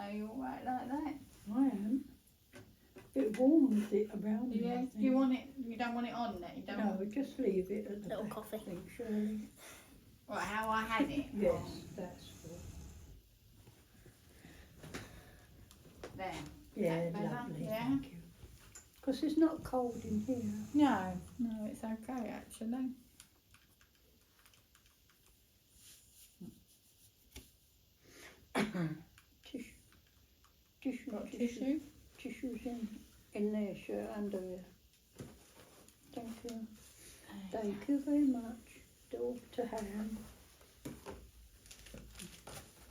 Are you alright like that? I am. A bit warm with it around me. Yeah. Do you want it? You don't want it on there? You don't No, want... just leave it at the Little back, coffee. I think, Shirley. Right, how I had it? Yes, Oh, that's good. there. Yeah, That better? lovely, Yeah? thank you. Because it's not cold in here. No, it's okay actually. Tissue? Tissues in there, sure, under there. Thank you. Thank you very much. All to hand.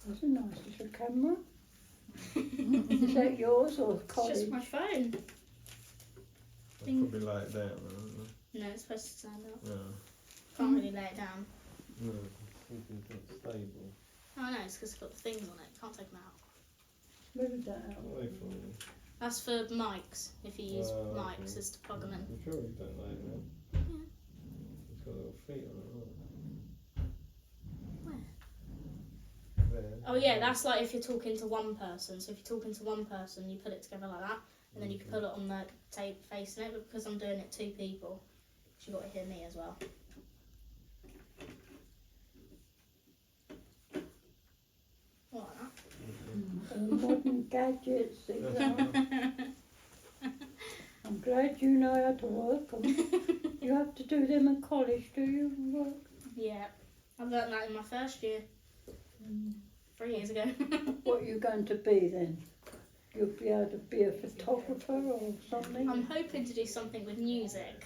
That's a nice little camera. Is that yours or It's college? just my phone. I'll probably lay it down. No, it's supposed to stand up. Yeah. Can't really lay it down. No, keeping it stable. Oh no, it's because it's got the things on it. Can't take them out. Move that out. Away from you. That's for mics. If you use Oh, mics, okay. is to plug them in. I'm sure you don't lay it down. Yeah. It's got little feet on it, Where? right? There. Oh yeah, that's like if you're talking to one person. So if you're talking to one person, you put it together like that, and then you can put it on the tape facing it. But because I'm doing it 2 people, you got to hear me as well. Like that. Modern gadgets. These are. I'm glad you know how to work 'em. You have to do them in college, do you? Work? Yeah, I learnt that in my first year, 3 years ago. What are you going to be then? You'll be able to be a photographer or something? I'm hoping to do something with music.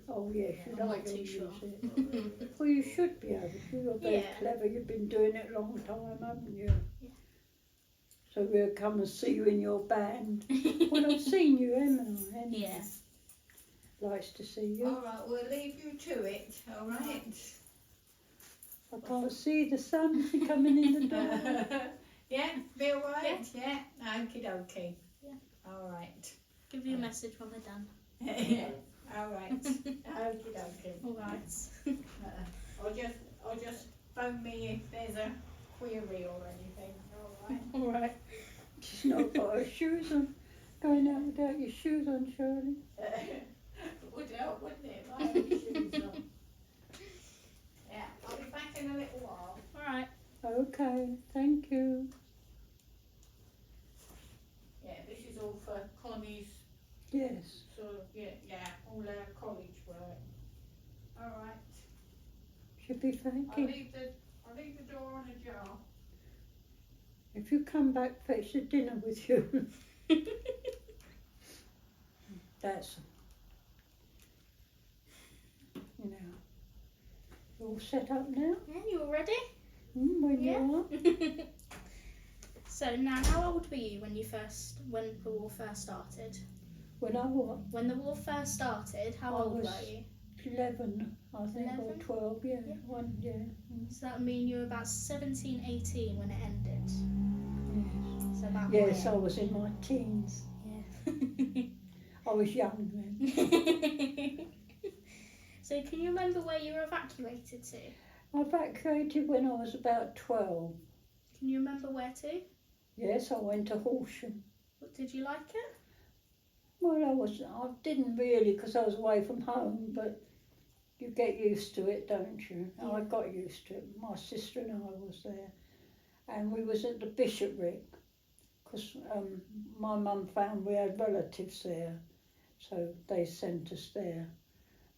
Oh yes, you I'm like not your too sure. music. Well, you should be able to. You're very Yeah. clever. You've been doing it a long time, haven't you? Yeah. So we'll come and see you in your band. Well, I've seen you, haven't I? Anyway. Yeah. Likes to see you. Alright, we'll leave you to it, alright? I can't see the sun coming in the door. Yeah, be alright? Yeah. Okie dokie. Yeah. Alright. Give you a message when we're done. Yeah. Alright. Okie dokie. Alright. I'll just phone me if there's a query or anything. Alright. Alright. She's not got her shoes on. Going out without your shoes on, Shirley. Would help, wouldn't it? if I had my shoes on. Yeah, I'll be back in a little while. Alright. Okay, thank you. Yeah, this is all for Connie's, Yes. all her college work. Alright, Should be I'll thanking. leave the door on ajar. If you come back, fetch the dinner with you. That's, you know, you all set up now? Yeah, you all ready? When Yeah. you are? So now, how old were you when the war first started? When I was When the war first started, how I old was- were you? 11, I think, 11? or 12, yeah. Yeah. One, yeah. So that would mean you were about 17, 18 when it ended. So about Yes, my I was in my teens. Yeah. I was young then. So can you remember where you were evacuated to? I evacuated when I was about 12. Can you remember where to? Yes, I went to Horsham. Did you like it? Well, I didn't really because I was away from home, but you get used to it, don't you? Yeah. I got used to it. My sister and I was there, and we was at the bishopric because my mum found we had relatives there, so they sent us there.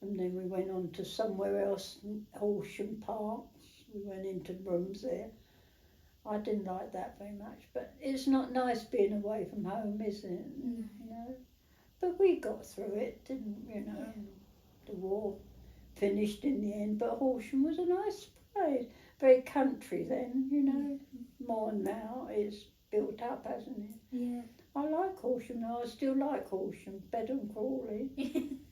And then we went on to somewhere else, Horsham Park. We went into rooms there. I didn't like that very much, but it's not nice being away from home, is it? No. You know? But we got through it, didn't we? You know? Yeah. The war finished in the end, but Horsham was a nice place. Very country then, you know. More now, it's built up, hasn't it? Yeah. I like Horsham now. I still like Horsham, better than Crawley.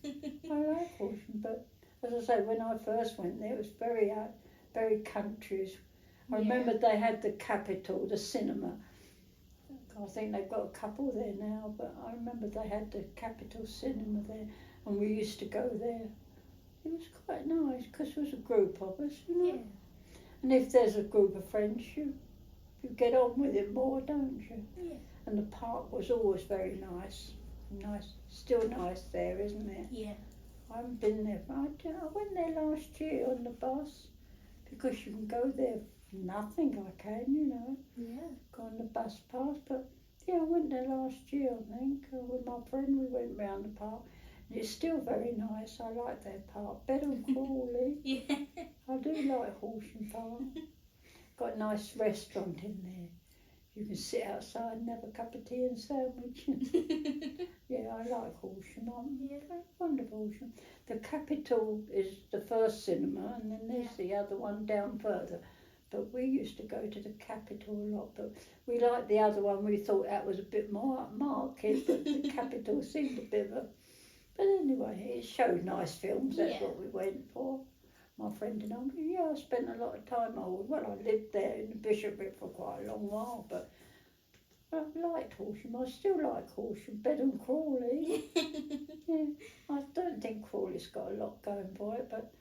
I like Horsham, but as I say, when I first went there, it was very countries. I remember they had the Capitol, the cinema. I think they've got a couple there now, but I remember they had the Capitol cinema there, and we used to go there. It was quite nice because there was a group of us, you know. Yeah. And if there's a group of friends, you you get on with it more, don't you? Yeah. And the park was always very nice. Still nice there, isn't it? Yeah. I haven't been there. I went there last year on the bus because you can go there for nothing. I can, you know, Yeah. go on the bus pass. But yeah, I went there last year, I think, with my friend. We went round the park. And it's still very nice. I like their park. Better than Crawley. Yeah. I do like Horsham Park. Got a nice restaurant in there. You can sit outside and have a cup of tea and sandwich. Yeah, I like Horsham. Yeah. Wonderful Horsham. The Capitol is the first cinema, and then there's the other one down further. But we used to go to the Capitol a lot, but we liked the other one. We thought that was a bit more upmarket, but the Capitol seemed a bit of a... But anyway, it showed nice films. That's Yeah. what we went for. My friend and I, yeah, I spent a lot of time. I lived there in the Bishopric for quite a long while, but I liked Horsham. I still like Horsham better than Crawley. Yeah, I don't think Crawley's got a lot going for it, but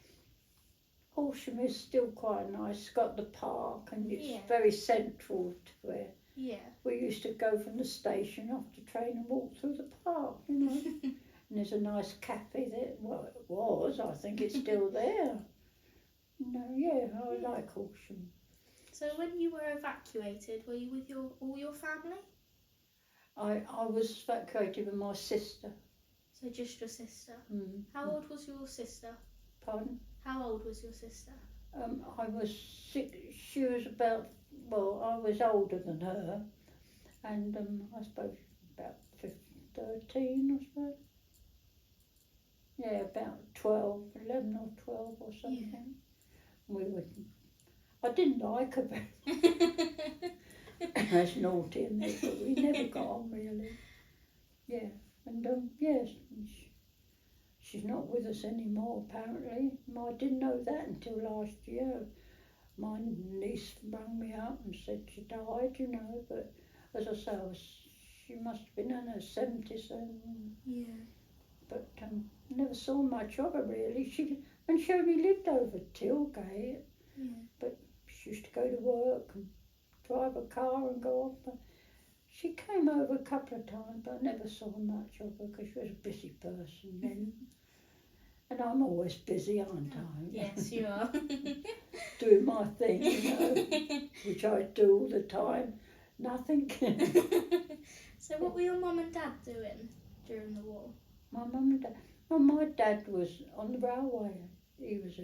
Horsham is still quite nice. It's got the park, and it's Yeah. very central to where Yeah. we used to go from the station off the train and walk through the park, you know. And there's a nice cafe there. Well, it was. I think it's still there. No, yeah, I like Horsham. So when you were evacuated, were you with all your family? I was evacuated with my sister. So just your sister. Mm. How old was your sister? Pardon? How old was your sister? I was 6. She was about, well, I was older than her, and I suppose about 13, I suppose. Yeah, about 12, 11 or 12 or something. Yeah. I didn't like her very as naughty and this, but we never got on really. Yeah, and yes, she's not with us anymore apparently. I didn't know that until last year. My niece rang me up and said she died, you know, but as I say, she must have been in her 70s then. Yeah. But never saw much of her really. She only lived over Tilgate. Yeah. She used to go to work and drive a car and go off. But she came over a couple of times, but I never saw much of her because she was a busy person then. And I'm always busy, aren't I? Yes, you are. Doing my thing, you know, which I do all the time. Nothing. So what were your mum and dad doing during the war? My mum and dad. Well, my dad was on the railway. He was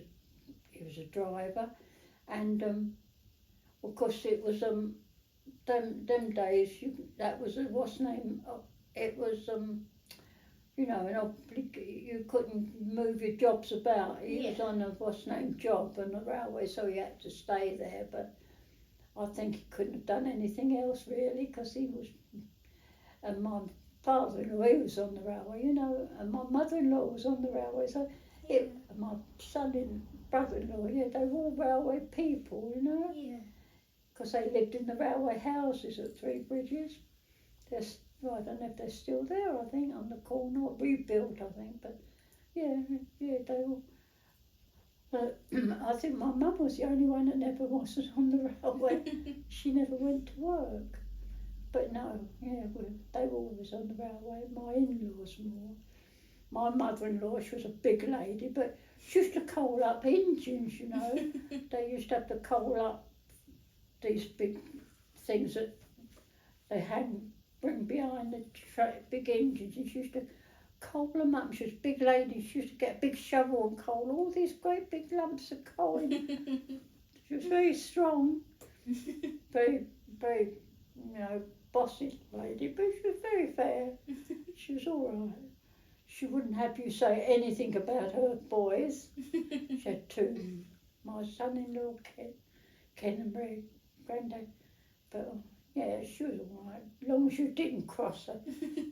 a driver, and of course it was them days. That was what's name? It was you know, you couldn't move your jobs about. He was on a what's name job on the railway, so he had to stay there. But I think he couldn't have done anything else really, because he was. And my father-in-law, he was on the railway, you know, and my mother-in-law was on the railway. So my son and brother-in-law, yeah, they were all railway people, you know. Yeah. Because they lived in the railway houses at Three Bridges. I don't know if they're still there, I think, on the corner, or rebuilt, I think, but yeah, they all. I think my mum was the only one that never wasn't on the railway. She never went to work. But no, yeah, they were always on the railway. My in-laws more. My mother-in-law, she was a big lady, but she used to coal up engines, you know. They used to have to coal up these big things that they bring behind the big engines, and she used to coal them up. She was a big lady. She used to get a big shovel and coal all these great big lumps of coal in. She was very strong, very, very, you know, bossy lady, but she was very fair. She was all right. She wouldn't have you say anything about her boys. She had 2. My son-in-law, Ken and Ray, granddad. But yeah, she was all right. As long as you didn't cross her,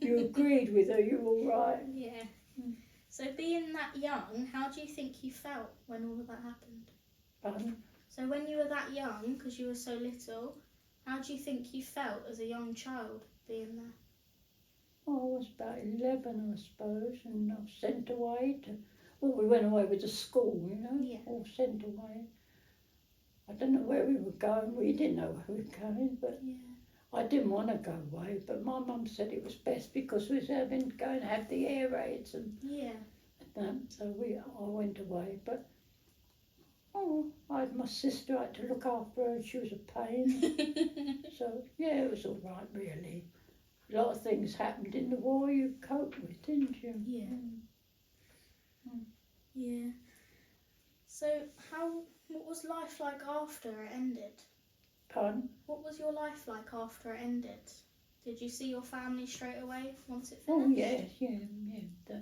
you agreed with her, you were all right. Yeah. So being that young, how do you think you felt when all of that happened? Pardon? So when you were that young, because you were so little, how do you think you felt as a young child being there? Well, I was about 11, I suppose, and I was sent away to. Well, we went away with the school, you know, Yeah. all sent away. I don't know where we were going. We didn't know where we were going, but Yeah. I didn't want to go away. But my mum said it was best because we was having to go and have the air raids and Yeah. that. So I went away. But I had my sister. I had to look after her. And she was a pain. So yeah, it was all right really. A lot of things happened in the war you coped with, didn't you? Yeah. Mm. Yeah. So what was life like after it ended? Pardon? What was your life like after it ended? Did you see your family straight away once it Oh finished? yeah.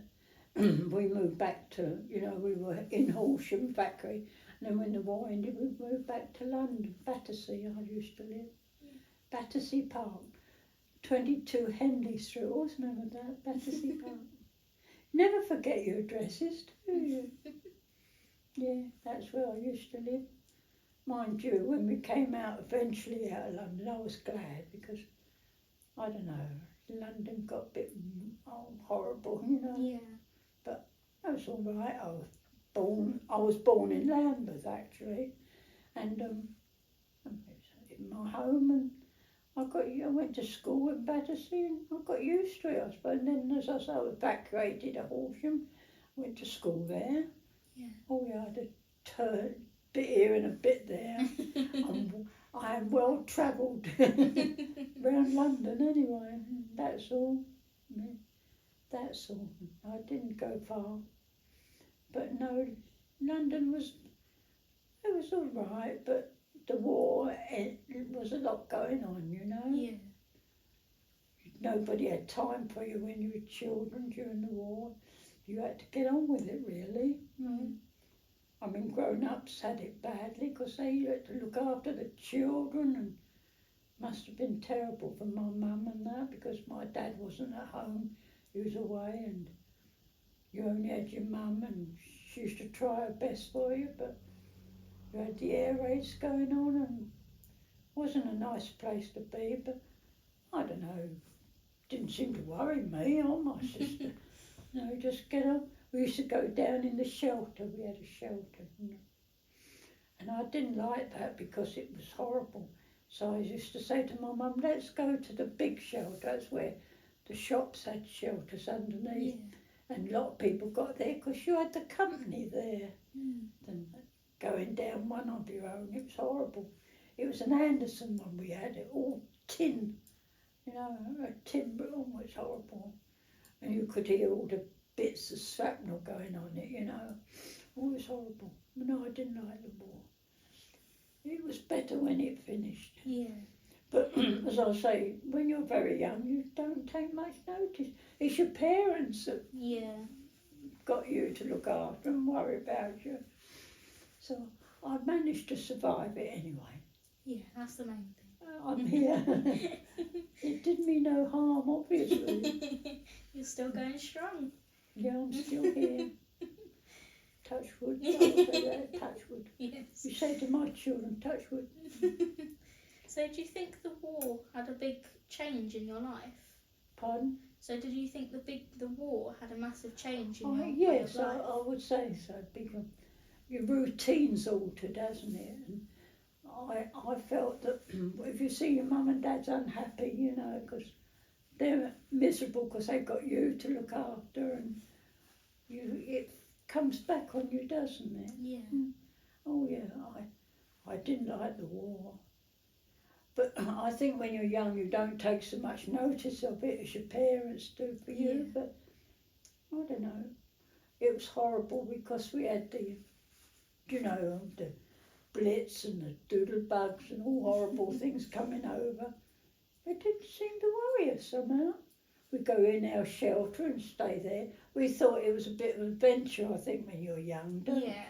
We moved back to, we were in Horsham factory, and then when the war ended, we moved back to London, Battersea. I used to live. Battersea Park, 22 Henley Street. Always remember that, Battersea Park. Never forget your addresses, do you? Yeah, that's where I used to live. Mind you, when we came out eventually out of London, I was glad because, I don't know, London got a bit horrible, Yeah. That was all right. I was born in Lambeth actually, and in my home, and I went to school in Battersea, and I got used to it, I suppose. And then, as I say, I was evacuated to Horsham, went to school there. Yeah. Oh yeah, I had a bit here and a bit there. I am well travelled around London anyway. That's all. Yeah, that's all. I didn't go far. But no, London was all right, but the war, it was a lot going on, Yeah. Nobody had time for you when you were children during the war. You had to get on with it, really. I mean, grown-ups had it badly because they had to look after the children, and must have been terrible for my mum and that because my dad wasn't at home. He was away, and you only had your mum, and she used to try her best for you, but you had the air raids going on, and it wasn't a nice place to be, but I don't know, didn't seem to worry me or my sister. No, just get up. We used to go down in the shelter. We had a shelter, and I didn't like that because it was horrible. So I used to say to my mum, let's go to the big shelter. That's where the shops had shelters underneath. Yeah. And a lot of people got there because you had the company there. Than going down one on your own, it was horrible. It was an Anderson one we had, it all tin, a tin room was horrible. And you could hear all the bits of shrapnel going on it, It was horrible. No, I didn't like the war. It was better when it finished. Yeah. But as I say, when you're very young, you don't take much notice. It's your parents that Yeah. got you to look after and worry about you. So I managed to survive it anyway. Yeah, that's the main thing. I'm here. It did me no harm, obviously. You're still going strong. Yeah, I'm still here. Touch wood. I will say that, touch wood. Yes. You say to my children, touch wood. So do you think the war had a big change in your life? Pardon? So did you think the war had a massive change in your way Yes, of life? I would say so. Because your routine's altered, hasn't it? And I felt that if you see your mum and dad's unhappy, because they're miserable because they've got you to look after, and it comes back on you, doesn't it? Yeah. Oh yeah, I didn't like the war. But I think when you're young you don't take so much notice of it as your parents do for you, Yeah. but I don't know. It was horrible because we had the blitz and the doodle bugs and all horrible things coming over. It didn't seem to worry us somehow. We'd go in our shelter and stay there. We thought it was a bit of an adventure, I think, when you're young, don't Yeah.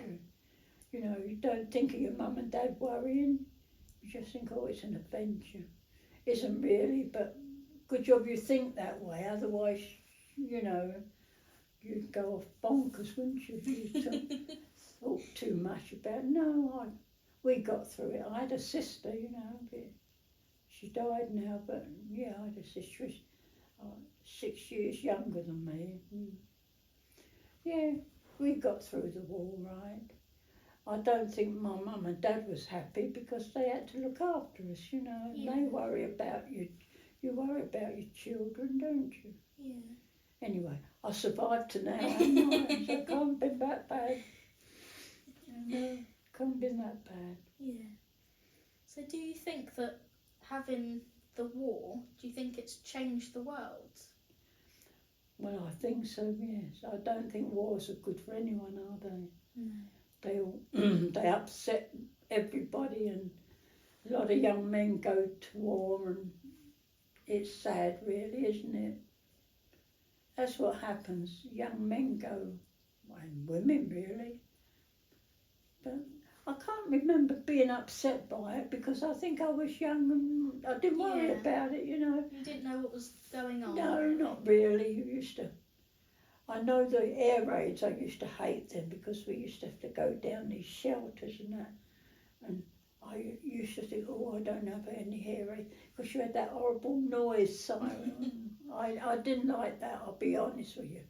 you? You don't think of your mum and dad worrying. You just think, oh, it's an adventure. Isn't really, but good job you think that way. Otherwise, you'd go off bonkers, wouldn't you? If you thought too much about it. No, we got through it. I had a sister, but she died now, but yeah, I had a sister 6 years younger than me. Yeah, we got through the war, right? I don't think my mum and dad was happy because they had to look after us, you know. And Yeah. they worry about you. You worry about your children, don't you? Yeah. Anyway, I survived to now, haven't I? So it can't be that bad. No, can't be that bad. Yeah. So do you think that having the war, do you think it's changed the world? Well, I think so, yes. I don't think wars are good for anyone, are they? No. They all, they upset everybody, and a lot of young men go to war, and it's sad, really, isn't it? That's what happens. Young men go, and women really. But I can't remember being upset by it because I think I was young and I didn't worry Yeah. about it, you know. You didn't know what was going on? No, really? not really. You used to. I know the air raids, I used to hate them because we used to have to go down these shelters and that. And I used to think, oh, I don't have any air raids because you had that horrible noise siren. I didn't like that, I'll be honest with you.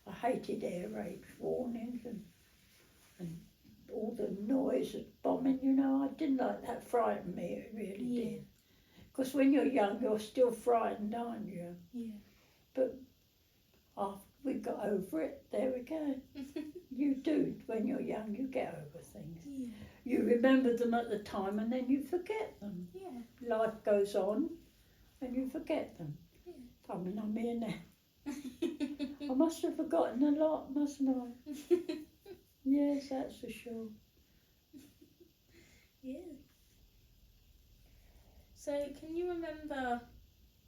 I hated air raid warnings and all the noise of bombing, you know. I didn't like that, frightened me, it really Yeah. did. Because when you're young, you're still frightened, aren't you? Yeah. But after we got over it, there we go. You do, when you're young, you get over things. Yeah. You remember them at the time and then you forget them. Yeah. Life goes on and you forget them. Yeah. I mean, I'm here now. I must have forgotten a lot, mustn't I? Yes, that's for sure. Yeah. So can you remember,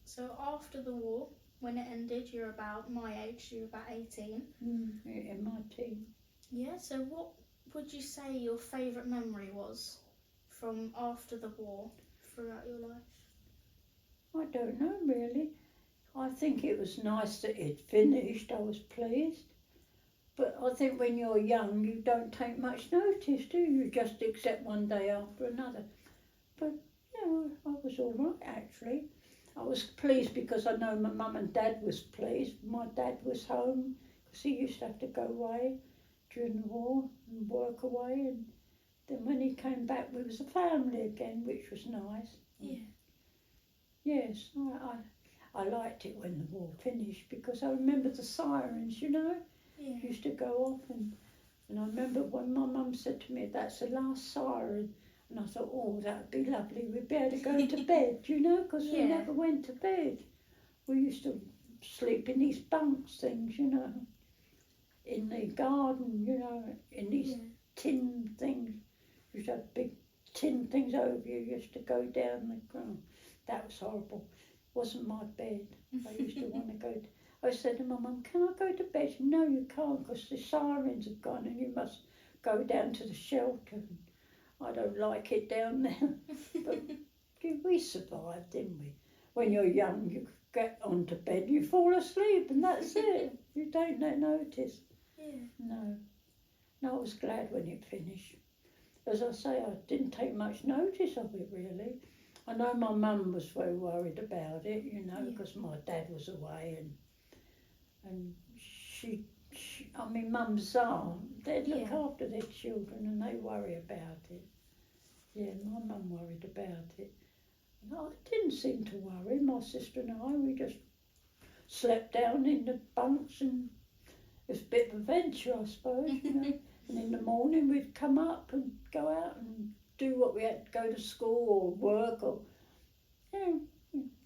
so after the war, when it ended, you're about my age, you were about 18. In my team. Yeah, so what would you say your favourite memory was from after the war throughout your life? I don't know really. I think it was nice that it finished. I was pleased. But I think when you're young, you don't take much notice, do you? You just accept one day after another. But, you know, I was all right, actually. I was pleased because I know my mum and dad was pleased. My dad was home because he used to have to go away during the war and work away. And then when he came back, we was a family again, which was nice. Yeah. Yes, I liked it when the war finished because I remember the sirens, you know. Yeah. Used to go off and I remember when my mum said to me, that's the last siren, and I thought, oh, that would be lovely, we'd be able to go to bed, you know, because we Yeah. never went to bed. We used to sleep in these bunks things, you know, in the garden, you know, in these Yeah. tin things. You used to have big tin things over you, you used to go down the ground. That was horrible. Wasn't my bed. I used to want to go to, I said to my mum, can I go to bed? She said, no, you can't because the sirens have gone and you must go down to the shelter. I don't like it down there. But we survived, didn't we? When you're young, you get onto bed and you fall asleep and that's it. You don't notice. Yeah. No. No, I was glad when it finished. As I say, I didn't take much notice of it really. I know my mum was very worried about it, you know, Yeah. because my dad was away and she I mean, mums are, they look Yeah. after their children and they worry about it. Yeah, my mum worried about it. And I didn't seem to worry, my sister and I, we just slept down in the bunks and it was a bit of a venture, I suppose, you know. And in the morning we'd come up and go out and do what we had to go to school or work or, you know,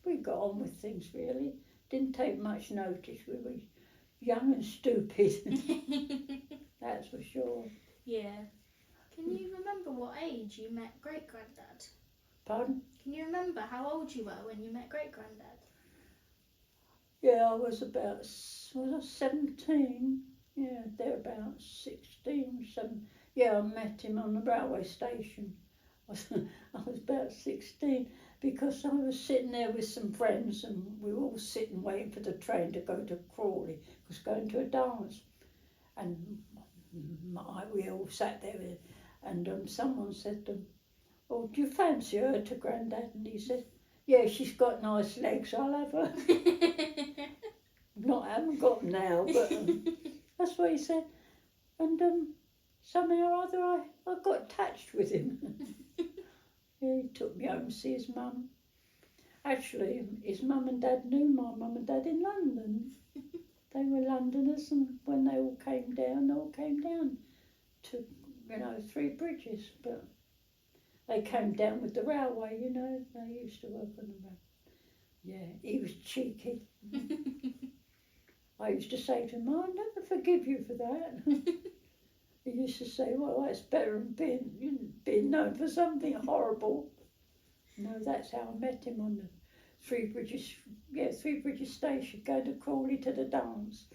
we got on with things really. Didn't take much notice, we were young and stupid, that's for sure. Yeah. Can you remember what age you met Great Granddad? Pardon? Can you remember how old you were when you met Great Granddad? Yeah, I was about, was I 17? Yeah, they're about 16, 7. Yeah, I met him on the railway station. I was about 16 because I was sitting there with some friends and we were all sitting waiting for the train to go to Crawley. I was going to a dance and we all sat there and someone said to him, oh, do you fancy her to Grandad? And he said, yeah, she's got nice legs, I'll have her. I haven't got them now, but that's what he said. And somehow or other I got attached with him. He took me home to see his mum. Actually, his mum and dad knew my mum and dad in London. They were Londoners, and when they all came down to, Three Bridges. But they came down with the railway, they used to work on the railway. Yeah, he was cheeky. I used to say to him, I'll never forgive you for that. He used to say, well, that's better than being known for something horrible. No, that's how I met him on the Three Bridges station, going to Crawley to the dance.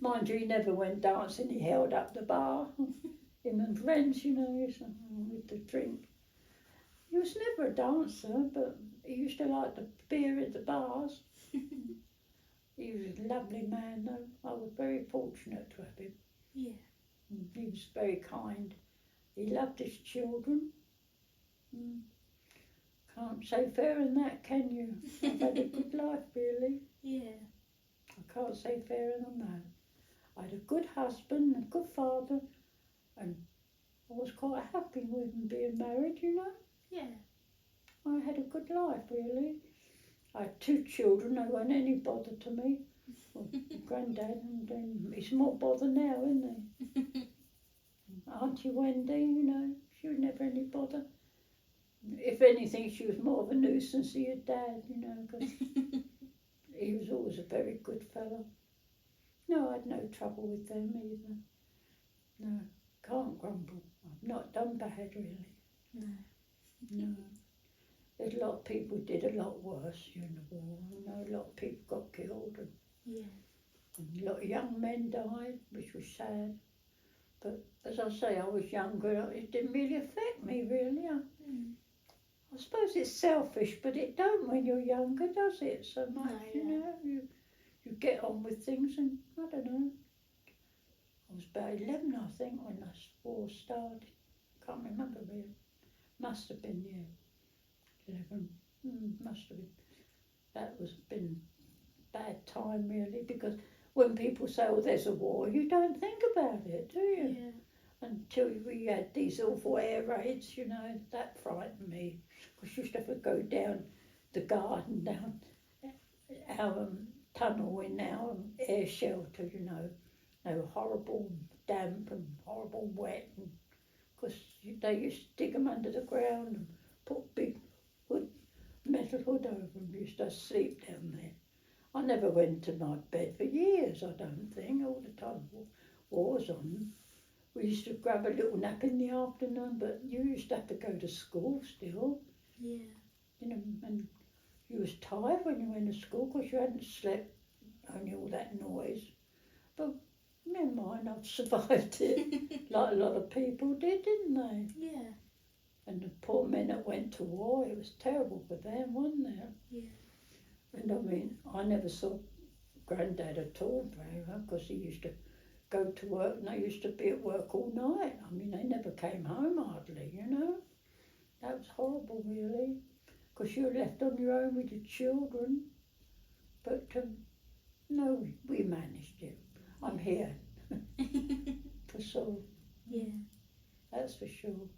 Mind you, he never went dancing, he held up the bar. Him and friends, with the drink. He was never a dancer, but he used to like the beer at the bars. He was a lovely man, though. I was very fortunate to have him. Yeah. He was very kind. He loved his children. Can't say fairer than that, can you? I've had a good life, really. Yeah. I can't say fairer than that. I had a good husband, a good father, and I was quite happy with him being married, Yeah. I had a good life, really. I had 2 children, they weren't any bother to me. Well, Granddad, and then he's more bother now, isn't he? Auntie Wendy, she was never any bother. If anything, she was more of a nuisance to your dad, because he was always a very good fellow. No, I had no trouble with them either. No, can't grumble. I've not done bad, really. No. There's a lot of people did a lot worse during the war. A lot of people got killed, and a lot of young men died, which was sad. But as I say, I was younger. It didn't really affect me, really. I suppose it's selfish, but it don't when you're younger, does it? So much, You get on with things, and I don't know. I was about 11, I think, when the war started. Can't remember really. Must have been, 11. Must have been. That was been bad time, really, because when people say, oh, there's a war, you don't think about it, do you? Yeah. Until we had these awful air raids, that frightened me. Because you used to have to go down the garden, down our tunnel in our air shelter, They were horrible damp and horrible wet. Because they used to dig them under the ground and put big metal hood over them. We used to sleep down there. I never went to my bed for years, I don't think, all the time war was on. We used to grab a little nap in the afternoon, but you used to have to go to school still. Yeah. And you was tired when you went to school because you hadn't slept, only all that noise. But never mind, I've survived it, like a lot of people did, didn't they? Yeah. And the poor men that went to war, it was terrible for them, wasn't it? Yeah. And I never saw Granddad at all very well, because he used to go to work, and they used to be at work all night. They never came home hardly, That was horrible, really, because you were left on your own with your children. But no, we managed it. I'm here for sure. Yeah. That's for sure.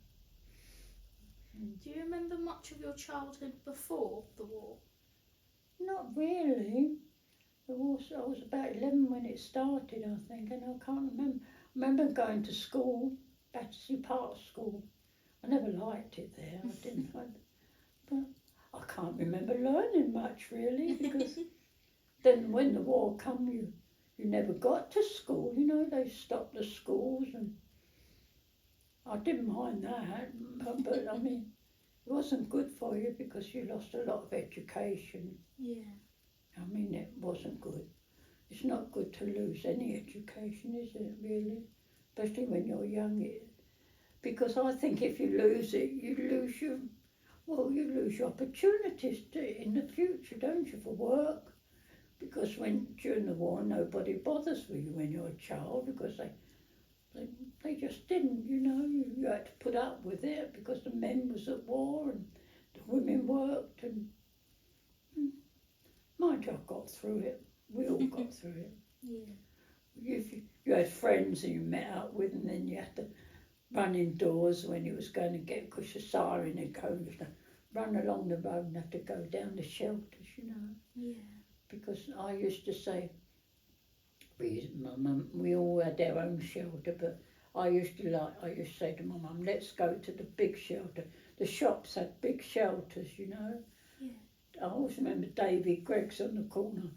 Do you remember much of your childhood before the war? Not really. I was about 11 when it started, I think, and I can't remember. I remember going to school, Battersea Park School. I never liked it there. I didn't like it. But I can't remember learning much, really, because then when the war come, you never got to school. They stopped the schools, and I didn't mind that. But it wasn't good for you because you lost a lot of education. Yeah. It wasn't good. It's not good to lose any education, is it, really? Especially when you're young. Because I think if you lose it, you lose your opportunities in the future, don't you, for work? Because during the war, nobody bothers with you when you're a child, because they just didn't, You had to put up with it because the men was at war and the women worked, and mind you, I got through it. We all got through it. Yeah. You had friends that you met up with, and then you had to run indoors when it was going to get, because the siren had gone, you know, run along the road and have to go down the shelters, you know. Yeah. Because I used to say, my mum, we all had our own shelter, but I used to say to my mum, let's go to the big shelter. The shops had big shelters, you know. Yeah. I always remember David Gregg's on the corner,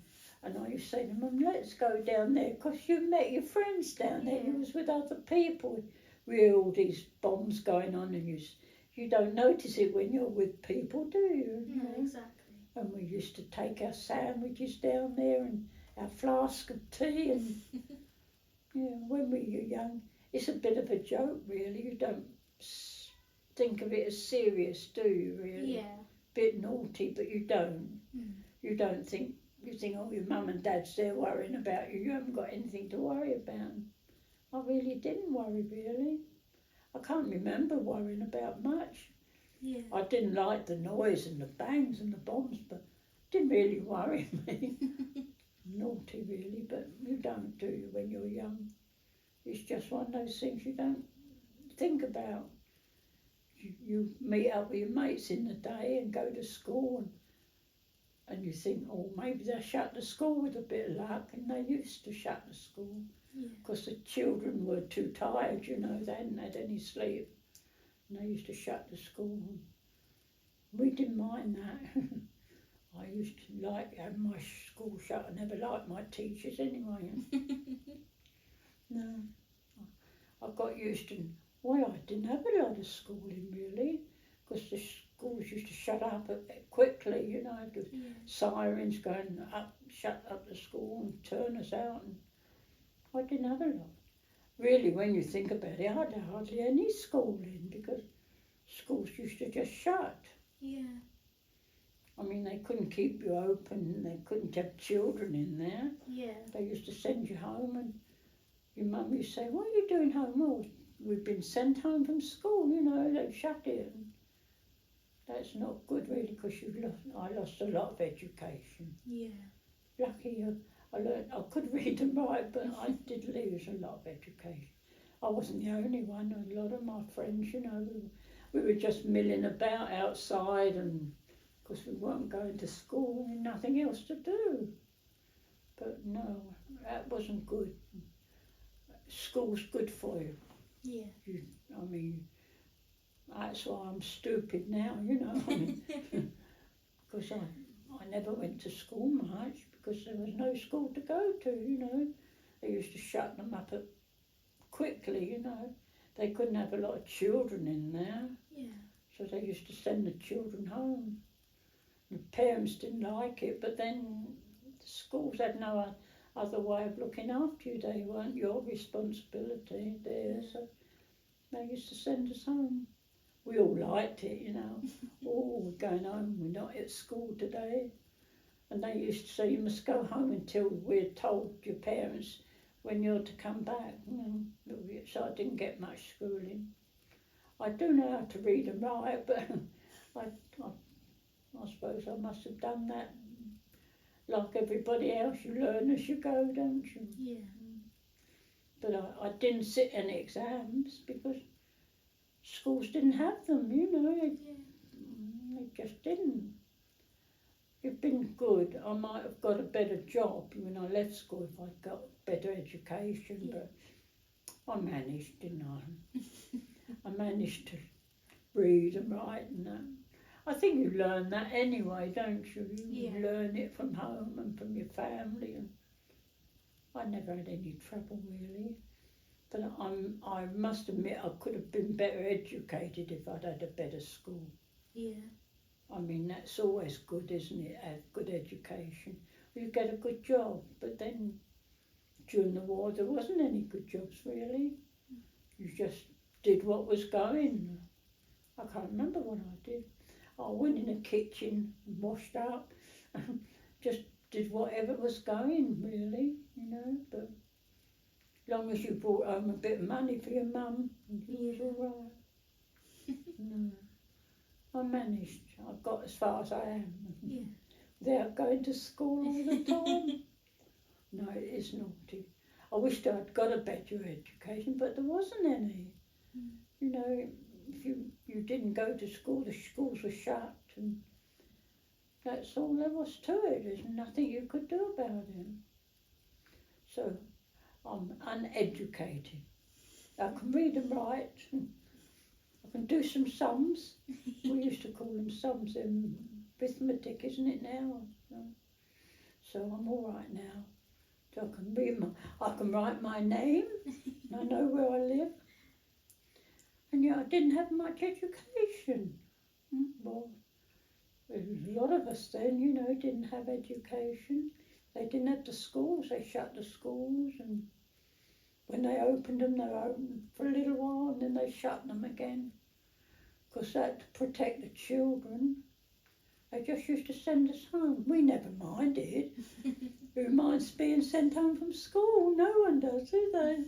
and I used to say to Mum, let's go down there, because you met your friends down there. You was with other people. We had all these bombs going on, and you don't notice it when you're with people, do you? No, exactly. And we used to take our sandwiches down there and our flask of tea, and yeah, when we were young, it's a bit of a joke, really. You don't think of it as serious, do you? Really? Yeah. Bit naughty, but you don't. Mm. You don't think. You think, oh, your mum and dad's there worrying about you. You haven't got anything to worry about. I really didn't worry, really. I can't remember worrying about much. Yeah. I didn't like the noise and the bangs and the bombs, but it didn't really worry me. Naughty, really, but you don't, do you, when you're young? It's just one of those things you don't think about. You meet up with your mates in the day and go to school, and you think, oh, maybe they'll shut the school with a bit of luck, and they used to shut the school because the children were too tired, you know, they hadn't had any sleep, and they used to shut the school. We didn't mind that. I used to like having my school shut. I never liked my teachers anyway. No, I got used to, well, I didn't have a lot of schooling really, because the schools used to shut up quickly, you know, the sirens going up, shut up the school and turn us out, and I didn't have a lot. Really, when you think about it, I had hardly any schooling, because schools used to just shut. Yeah. I mean, they couldn't keep you open, they couldn't have children in there. Yeah. They used to send you home, and your mum used to say, what are you doing home? Well, we've been sent home from school, you know, they've shut it. And that's not good, really, because I lost a lot of education. Yeah. Lucky I learned, I could read and write, but I did lose a lot of education. I wasn't the only one. A lot of my friends, you know, we were just milling about outside, and because we weren't going to school and nothing else to do. But no, that wasn't good. School's good for you. Yeah. I mean, that's why I'm stupid now, you know. I mean, because I never went to school much, because there was no school to go to, you know. They used to shut them up quickly, you know. They couldn't have a lot of children in there. Yeah. So they used to send the children home. The parents didn't like it, but then the schools had no other way of looking after you. They weren't your responsibility there, so they used to send us home. We all liked it, you know. Oh, we're going home, we're not at school today. And they used to say, you must go home until we're told, your parents, when you're to come back. You know, so I didn't get much schooling. I do know how to read and write, but I suppose I must have done that. Like everybody else, you learn as you go, don't you? Yeah. But I didn't sit any exams, because schools didn't have them, you know. They just didn't. It'd been good. I might have got a better job when I left school if I'd got better education, but I managed, didn't I? I managed to read and write and that. I think you learn that anyway, don't you? You learn it from home and from your family, and I never had any trouble really. But I must admit I could have been better educated if I'd had a better school. Yeah. I mean, that's always good, isn't it? Have good education. You get a good job, but then during the war there wasn't any good jobs really. You just did what was going. I can't remember what I did. I went in the kitchen, washed up, just did whatever was going really, you know, but as long as you brought home a bit of money for your mum, it was all right. No, I managed. I got as far as I am. Yeah. Without going to school all the time. No, it is naughty. I wished I'd got a better education, but there wasn't any. You know, if you didn't go to school, the schools were shut, and that's all there was to it. There's nothing you could do about it. So I'm uneducated. I can read and write. I can do some sums. We used to call them sums in arithmetic, isn't it now? So I'm all right now. So I can read I can write my name. And I know where I live. And yeah, I didn't have much education. Well, there was a lot of us then, you know, didn't have education. They didn't have the schools. They shut the schools, and when they opened them, they were open for a little while, and then they shut them again. Because that to protect the children. They just used to send us home. We never minded. Who minds being sent home from school? No one does, do they?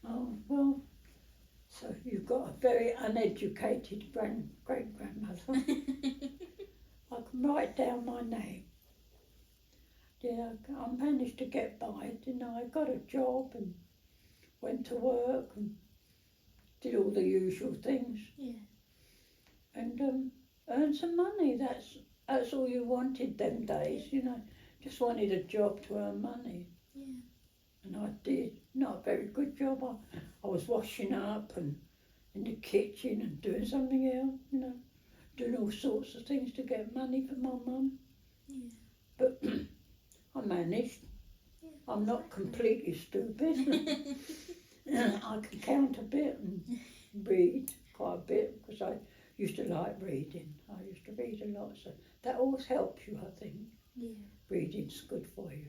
Oh, well, so you've got a very uneducated great-grandmother. I can write down my name. Yeah, I managed to get by, didn't I? I got a job and went to work and did all the usual things. Yeah. And earned some money. That's all you wanted them days, you know. Just wanted a job to earn money. Yeah. And I did. Not a very good job. I was washing up and in the kitchen and doing something else, you know. Doing all sorts of things to get money for my mum. Yeah. But I managed. Yeah, I'm not completely stupid. I can count a bit and read quite a bit because I used to like reading. I used to read a lot, so that always helps you, I think. Yeah. Reading's good for you.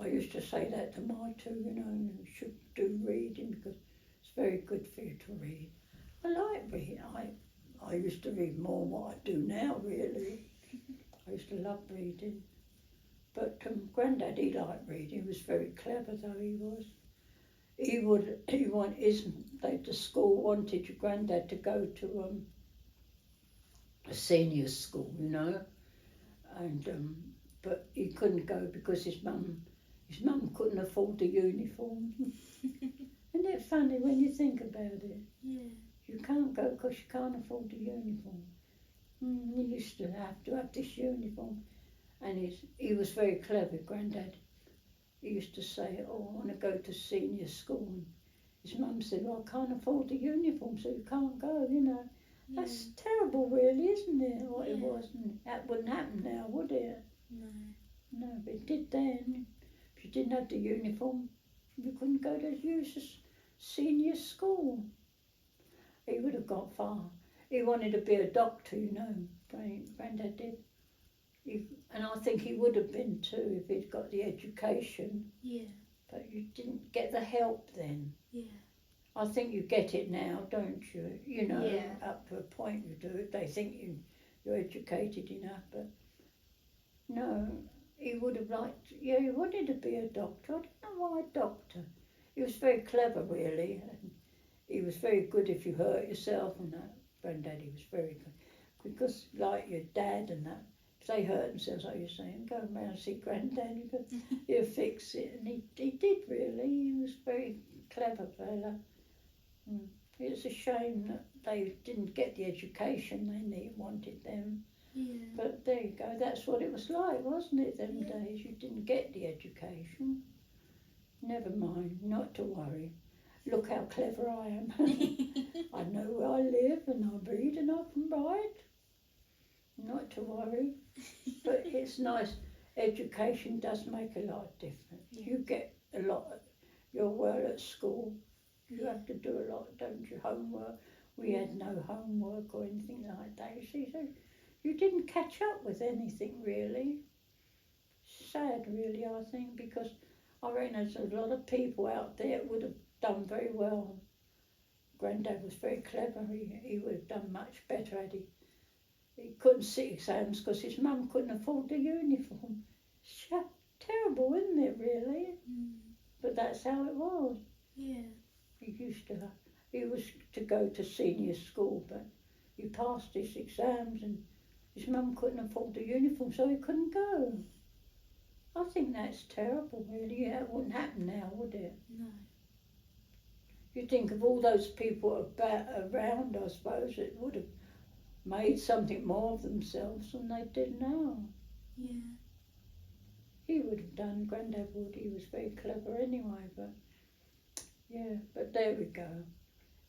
I used to say that to my two, you know, you should do reading because it's very good for you to read. I like reading. I used to read more than what I do now, really. I used to love reading. But Grandad, he liked reading. He was very clever, though he was. The school wanted your Grandad to go to a senior school, you know, and but he couldn't go because his mum couldn't afford the uniform. Isn't it funny when you think about it? Yeah. You can't go because you can't afford the uniform. You used to have this uniform, and he was very clever, Grandad. He used to say, "Oh, I want to go to senior school." And his mum said, "Well, I can't afford the uniform, so you can't go." You know, Yeah. that's terrible, really, isn't it? What it Yeah. was, and that wouldn't happen now, would it? No. No, but it did then. If you didn't have the uniform, you couldn't go to use a senior school. He would have got far. He wanted to be a doctor, you know. Grandad did. And I think he would have been too if he'd got the education. Yeah. But you didn't get the help then. Yeah. I think you get it now, don't you? You know, Yeah. up to a point you do. They think you're educated enough, but no, he would have liked, he wanted to be a doctor. I don't know why a doctor. He was very clever, really. And he was very good if you hurt yourself and that. Granddad, he was very good. Because like your dad and that, if they hurt themselves, like you're saying, go around and see Granddad, he'll fix it. And he did really. He was a very clever fella. It's a shame that they didn't get the education they wanted them. Yeah. But there you go, that's what it was like, wasn't it, them Yeah. days? You didn't get the education. Never mind, not to worry. Look how clever I am. I know where I live and I read and I can write. Not to worry. But it's nice. Education does make a lot of difference. Yeah. You get a lot. You're well at school. You have to do a lot, don't you? Homework. We had no homework or anything like that. You see, so you didn't catch up with anything really. Sad, really, I think, because I reckon there's a lot of people out there would have done very well. Grandad was very clever. He would have done much better had he couldn't sit exams because his mum couldn't afford the uniform. Terrible, isn't it, really? But that's how it was. Yeah. He was to go to senior school, but he passed his exams and his mum couldn't afford the uniform, so he couldn't go. I think that's terrible, really. That wouldn't happen now, would it? No. You think of all those people around, I suppose, it would have made something more of themselves than they did now. Yeah. He would have done, Grandad would, he was very clever anyway, but yeah, but there we go.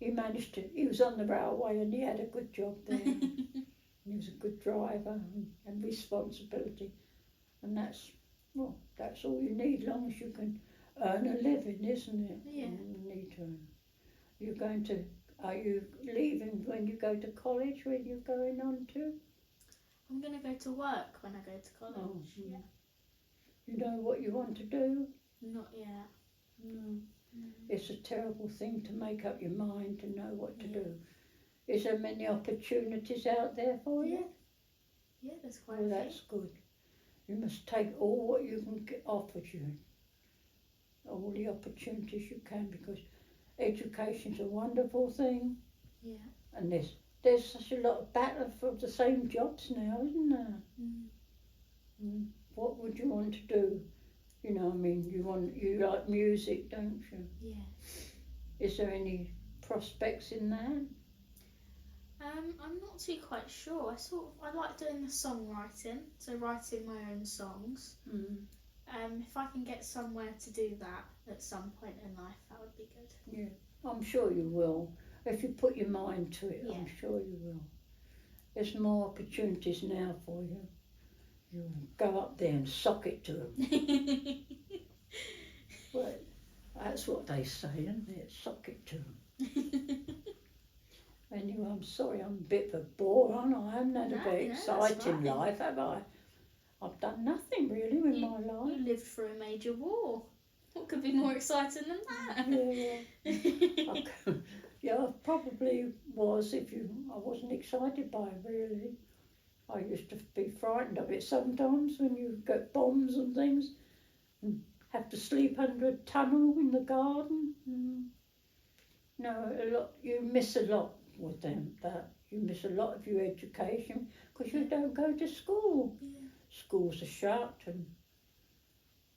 He managed to, he was on the railway and he had a good job there. He was a good driver and responsibility. And that's all you need, long as you can earn a living, isn't it? Yeah. You need to earn. Are you leaving when you go to college, when you're going on to? I'm going to go to work when I go to college. Oh, yeah. You know what you want to do? Not yet. No. Mm. It's a terrible thing to make up your mind to know what to Yeah. do. Is there many opportunities out there for you? Yeah, there's quite Well, a that's good. You must take all what you can get offered you, all the opportunities you can, because education's a wonderful thing. few. Yeah. And there's such a lot of battle for the same jobs now, isn't there? Mm. What would you want to do? You know, I mean, you like music, don't you? Yeah. Is there any prospects in that? I'm not too quite sure. I like doing the songwriting, so writing my own songs. Mm. If I can get somewhere to do that at some point in life, that would be good. Yeah, I'm sure you will. If you put your mind to it, Yeah. I'm sure you will. There's more opportunities now for you. You go up there and sock it to them. Well, that's what they say, isn't it? Sock it to them. Anyway, I'm sorry, I'm a bit of a bore, aren't I? I haven't had a very that's exciting right. life, have I? I've done nothing really with my life. You lived through a major war. What could be more exciting than that? Yeah, yeah, I probably was I wasn't excited by it really. I used to be frightened of it sometimes when you get bombs and things and have to sleep under a tunnel in the garden. No, you miss a lot with them, that you miss a lot of your education because you don't go to school. Yeah. Schools are shut and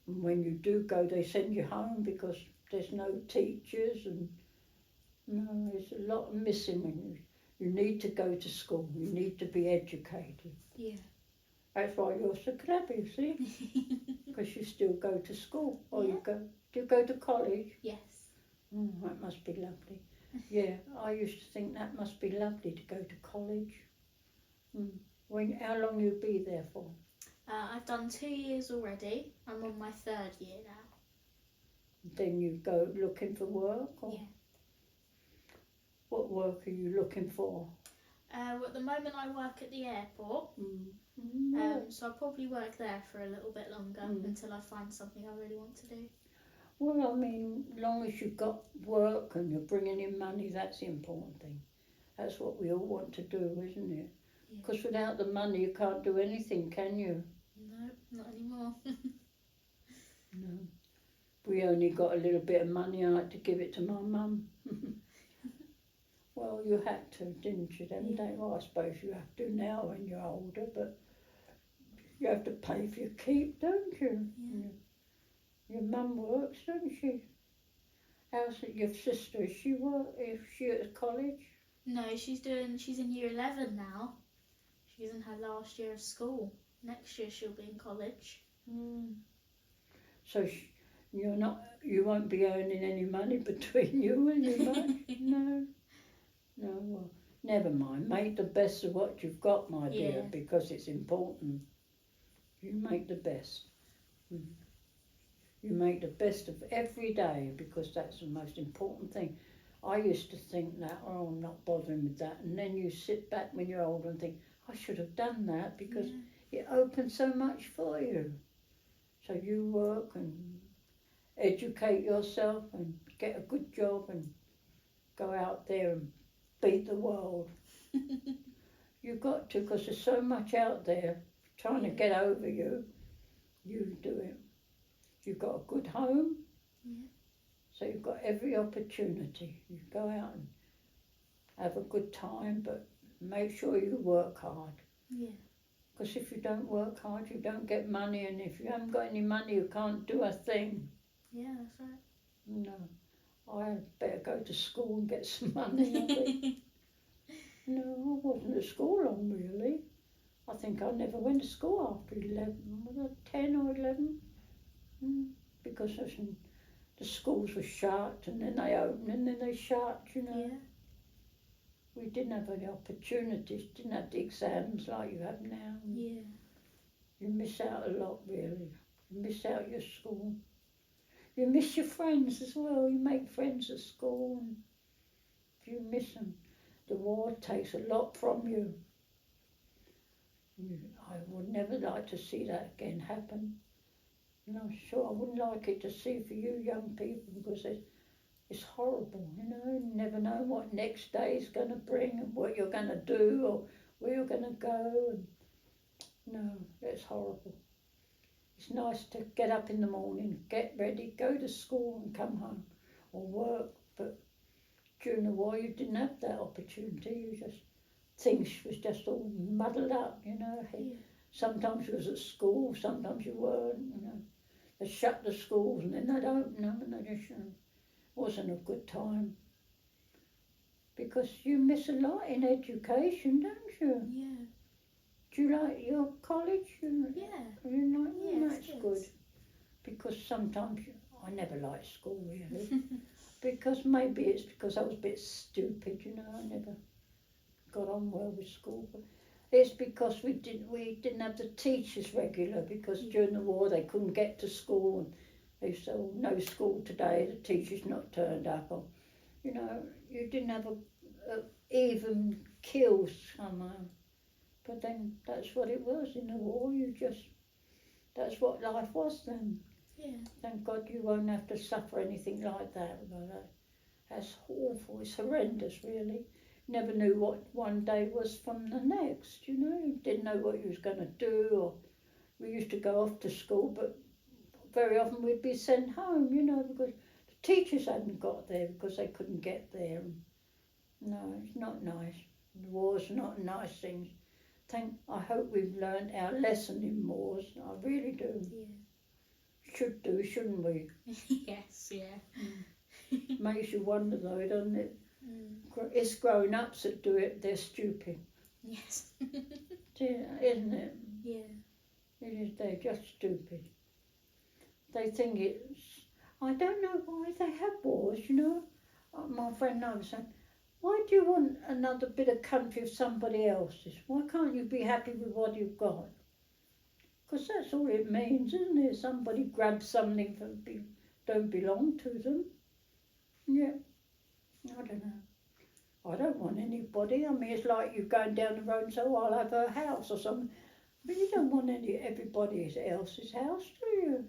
when you do go they send you home because there's no teachers and no, there's a lot missing when you need to go to school, you need to be educated. Yeah. That's why you're so clever, you see, because you still go to school or Yeah. do you go to college? Yes. That must be lovely. Yeah, I used to think that must be lovely to go to college. How long you be there for? I've done 2 years already. I'm on my 3rd year now. Then you go looking for work? Or Yeah. what work are you looking for? Well, at the moment I work at the airport, so I'll probably work there for a little bit longer until I find something I really want to do. Well, I mean, long as you've got work and you're bringing in money, that's the important thing. That's what we all want to do, isn't it? Because without the money you can't do anything, can you? No, not anymore. No. We only got a little bit of money. I had to give it to my mum. Well, you had to, didn't you, them days? Well, I suppose you have to now when you're older, but you have to pay for your keep, don't you? Yeah. Your mum works, doesn't she? How's it, your sister? Is she at college? No, she's in year 11 now. She's in her last year of school. Next year she'll be in college. So you won't be earning any money between you, will you, much? No, well, never mind. Make the best of what you've got, my dear, because it's important. You make the best. You make the best of every day because that's the most important thing. I used to think that, I'm not bothering with that. And then you sit back when you're older and think, I should have done that because it opened so much for you. So you work and educate yourself and get a good job and go out there and beat the world. You've got to, because there's so much out there trying to get over you. You do it. You've got a good home. So you've got every opportunity. You go out and have a good time, but make sure you work hard. Because if you don't work hard, you don't get money, and if you haven't got any money, you can't do a thing. Yeah, that's right. No. I had better go to school and get some money, I think. No, I wasn't at school long, really. I think I never went to school after 11, was I 10 or 11? Because the schools were shut and then they opened and then they shut, you know. Yeah. We didn't have any opportunities, didn't have the exams like you have now. Yeah. You miss out a lot, really. You miss out your school. You miss your friends as well. You make friends at school, and if you miss them, the war takes a lot from you. I would never like to see that again happen. And I'm sure I wouldn't like it to see for you young people, because it's horrible, you know. You never know what next day is going to bring and what you're going to do or where you're going to go. And no, it's horrible. It's nice to get up in the morning, get ready, go to school and come home or work. But during the war you didn't have that opportunity. You just, things was just all muddled up, you know. Yeah. Sometimes you was at school, sometimes you weren't, you know. They shut the schools and then they'd open them, and they just, you know, wasn't a good time. Because you miss a lot in education, don't you? Yeah. Do you like your college? Yeah. You like, Yeah, that's it's good. Because sometimes I never liked school, really. Because maybe it's because I was a bit stupid, you know. I never got on well with school. But it's because we didn't have the teachers regular, because during the war they couldn't get to school, and they said, oh, no school today, the teacher's not turned up. Or, you know, you didn't have a even kills somehow. But then that's what it was in the war. That's what life was then. Yeah. Thank God you won't have to suffer anything like that. That's awful. It's horrendous, really. Never knew what one day was from the next, you know. You didn't know what you was going to do. Or we used to go off to school, but very often we'd be sent home, you know, because the teachers hadn't got there because they couldn't get there. No, it's not nice. The war's not a nice thing. I hope we've learned our lesson in wars. I really do. Yeah. Should do, shouldn't we? Yes, yeah. Makes you wonder though, doesn't it? It's grown-ups that do it, they're stupid. Yes. Isn't it? Yeah. It is, they're just stupid. They think it's... I don't know why they have wars, you know. My friend knows saying, why do you want another bit of country of somebody else's? Why can't you be happy with what you've got? Because that's all it means, isn't it? Somebody grabs something that don't belong to them. Yeah, I don't know. I don't want anybody. I mean, it's like you going down the road and say, oh, I'll have a house or something. But you don't want everybody else's house, do you?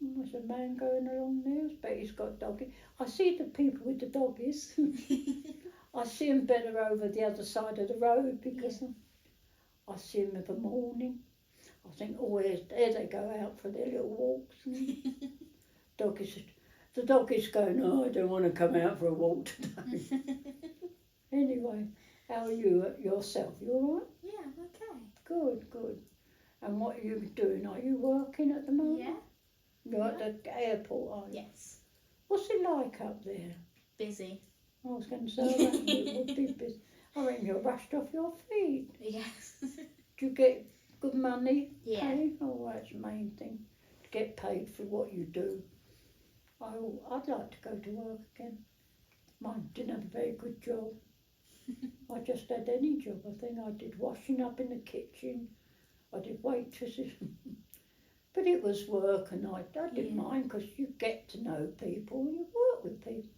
There's a man going along there. I bet he's got a doggy. I see the people with the doggies. I see them better over the other side of the road, because I see them of a morning. I think, oh, there they go out for their little walks. The doggies going, oh, I don't want to come out for a walk today. Anyway, how are you yourself? You all right? Yeah, I'm okay. Good. And what are you doing? Are you working at the moment? Yeah. You're at the airport, are you? Yes. What's it like up there? Busy. I was going to say, I reckon it would be busy. I reckon you're rushed off your feet. Yes. Do you get good money Yeah. paid? Oh, that's the main thing. To get paid for what you do. I'd like to go to work again. Mine didn't have a very good job. I just had any job. I think I did washing up in the kitchen. I did waitresses. But it was work, and I didn't mind, because you get to know people, you work with people.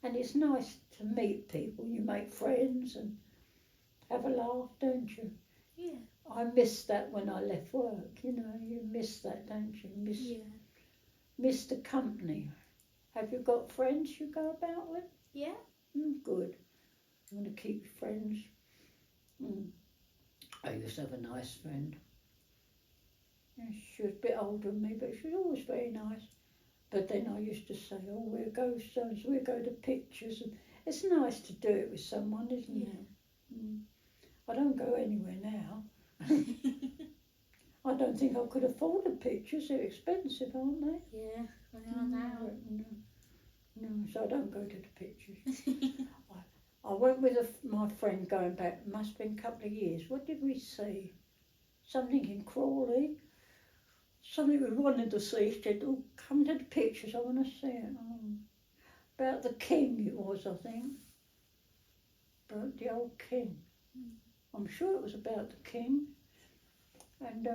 And it's nice to meet people. You make friends and have a laugh, don't you? Yeah. I missed that when I left work, you know. You miss that, don't you? Miss the company. Have you got friends you go about with? Yeah. Good. You want to keep friends? I used to have a nice friend. She was a bit older than me, but she was always very nice. But then I used to say, oh, we'll go to pictures. And it's nice to do it with someone, isn't it? I don't go anywhere now. I don't think I could afford the pictures. They're expensive, aren't they? Yeah, they are now. No, so I don't go to the pictures. I went with my friend going back, must have been a couple of years. What did we see? Something in Crawley. Something we wanted to see. She said, oh, come to the pictures, I want to see it. Oh. About the king it was, I think. About the old king. I'm sure it was about the king. And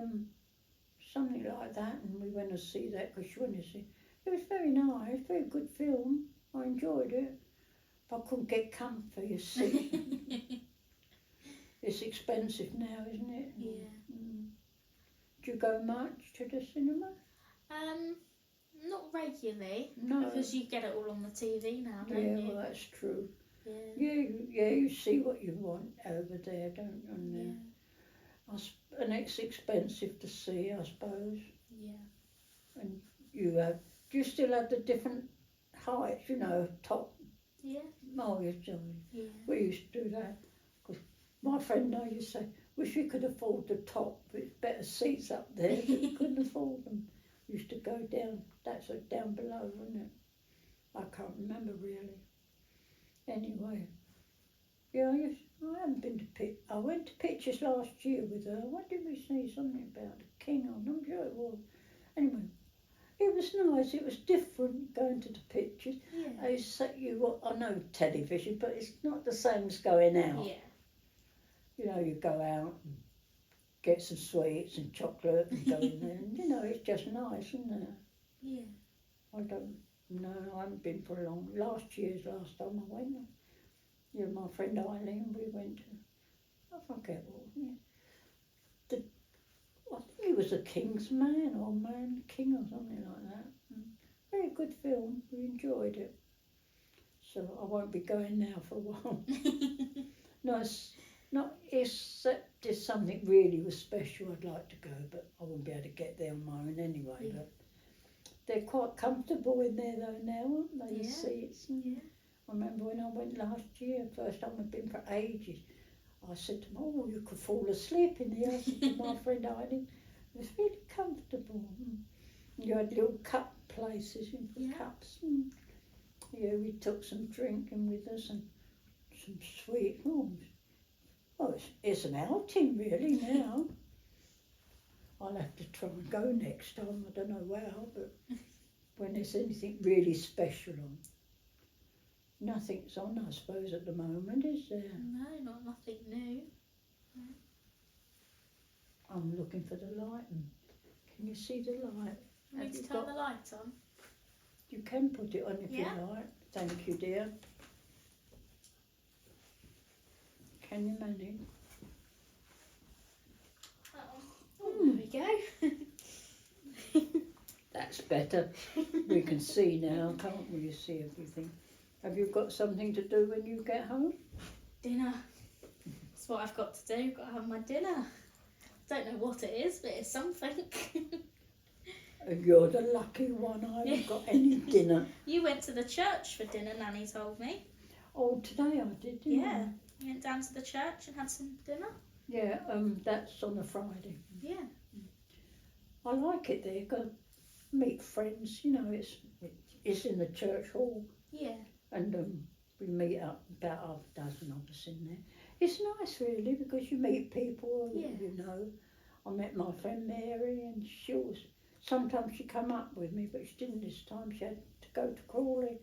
something like that, and we went to see that because she wanted to see. It was very nice, very good film. I enjoyed it. But I couldn't get comfy, you see. It's expensive now, isn't it? Yeah. Do you go much to the cinema? Not regularly. No. Because you get it all on the TV now, don't Yeah, you? well, that's true. Yeah. Yeah, you see what you want over there, don't you? Yeah. And it's expensive to see, I suppose. Yeah. And do you still have the different heights, top? Yeah. Oh, you're jolly. Yeah. We used to do that. Because my friend and I used to say, wish we could afford the top, but it's better seats up there, but we couldn't afford them. We used to go down, that's down below, wasn't it? I can't remember really. Anyway, yeah, I haven't been to I went to pictures last year with her. What did we see? Something about the king on, I'm sure it was. Anyway, it was nice, it was different going to the pictures. Yeah. I know television, but it's not the same as going out. Yeah. You go out and get some sweets and chocolate and go in there, and it's just nice, isn't it? Yeah. I haven't been for a last time I went. My friend Eileen, we went to, I forget what, I think he was a King's Man or King or something like that. Very good film, we enjoyed it. So I won't be going now for a while. No, it's not, except if something really was special I'd like to go, but I wouldn't be able to get there on my own anyway. Yeah. But they're quite comfortable in there though now, aren't they, the Yeah. seats? Yeah. I remember when I went last year, first time I'd been for ages, I said to them, oh, you could fall asleep in here. I said to my friend Eileen, it was really comfortable. You had little cup places in cups. Yeah, we took some drinking with us and some sweet. Oh, it's an outing really now. I'll have to try and go next time. I don't know how, but when there's anything really special on. Nothing's on, I suppose, at the moment, is there? No, nothing new. I'm looking for the light. Can you see the light? You need to turn the light on. You can put it on if you Yeah. like. Thank you, dear. Can you manage? There we go. That's better. We can see now, can't we? You see everything. Have you got something to do when you get home? Dinner. That's what I've got to do. I've got to have my dinner. Don't know what it is, but it's something. You're the lucky one. I haven't got any dinner. You went to the church for dinner, Nanny told me. Oh, today I did, didn't I? You went down to the church and had some dinner? Yeah, that's on a Friday. Yeah. I like it there. Go meet friends. It's in the church hall. Yeah. And we meet up, about half a dozen of us in there. It's nice really because you meet people, I met my friend Mary and sometimes she come up with me, but she didn't this time, she had to go to Crawley.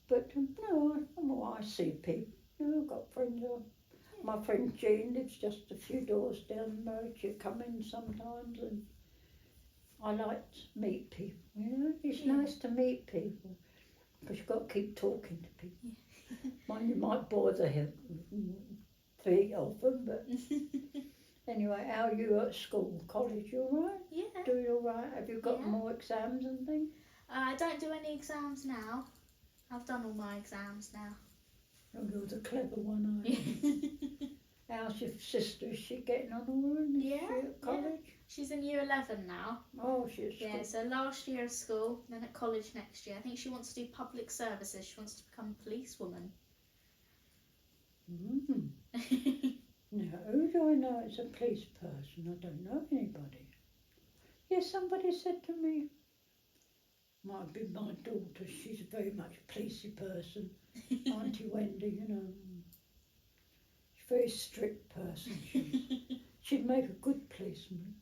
But I see people, I've got friends. My friend Jean lives just a few doors down the road, she'll come in sometimes and I like to meet people, it's nice to meet people. Because you've got to keep talking to people. Mind you might bore the feet off them, but anyway, how are you at school, college, you all right? Yeah. Doing all right? Have you got more exams and things? I don't do any exams now. I've done all my exams now. Oh, you're the clever one, aren't you? How's your sister? Is she getting on all right? Is she at college? Yeah. She's in year 11 now. Oh, she's at school. Yeah, so last year of school, then at college next year. I think she wants to do public services. She wants to become a policewoman. Now, who do I know is a police person? I don't know anybody. somebody said to me, might be my daughter, she's very much a policey person, Auntie Wendy, you know. She's a very strict person, she'd make a good policeman.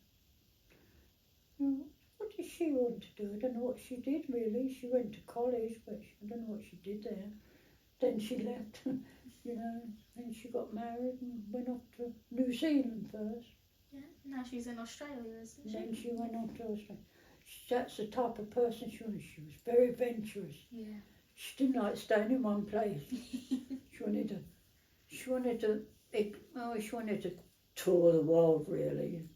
You know, what did she want to do? I don't know what she did really. She went to college, but I don't know what she did there. Then she left, you know, and she got married and went off to New Zealand first. Yeah, now she's in Australia, isn't And she? then she went off to Australia. That's the type of person she was. She was very adventurous. Yeah. She didn't like staying in one place. She wanted to tour the world really.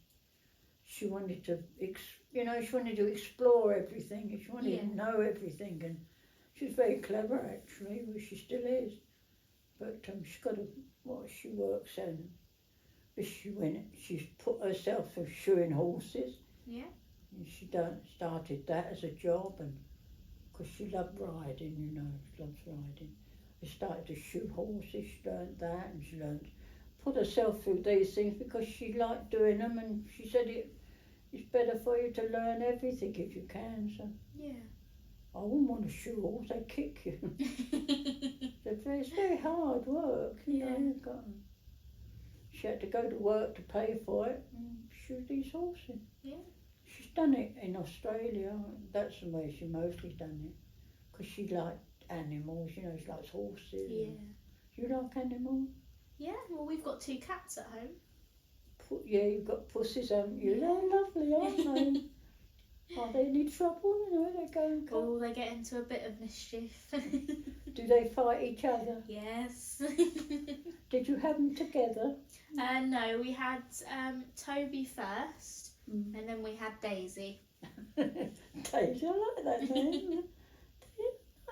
She wanted to, she wanted to explore everything. She wanted to know everything, and she was very clever actually, well, she still is. But she's got she works in. She's put herself through shoeing horses. Yeah. And she started that as a job, and because she loved riding, you know, she loves riding. She started to shoe horses, she learned that, and she learned put herself through these things because she liked doing them, and she said it's better for you to learn everything if you can. So Yeah. I wouldn't want to shoe horse, they kick you. It's very hard work, you know. You've got, she had to go to work to pay for it and shoe these horses. Yeah. She's done it in Australia. That's the way she mostly done it, because she liked animals. You know, she likes horses. Yeah. Do you like animals? Yeah. Well, we've got 2 cats at home. Yeah, you've got pussies, haven't you? Yeah. They're lovely, aren't they? Are they any trouble? You know, they go and come. Oh, they get into a bit of mischief. Do they fight each other? Yes. Did you have them together? No, we had Toby first, Mm. and then we had Daisy. Daisy, I like that name.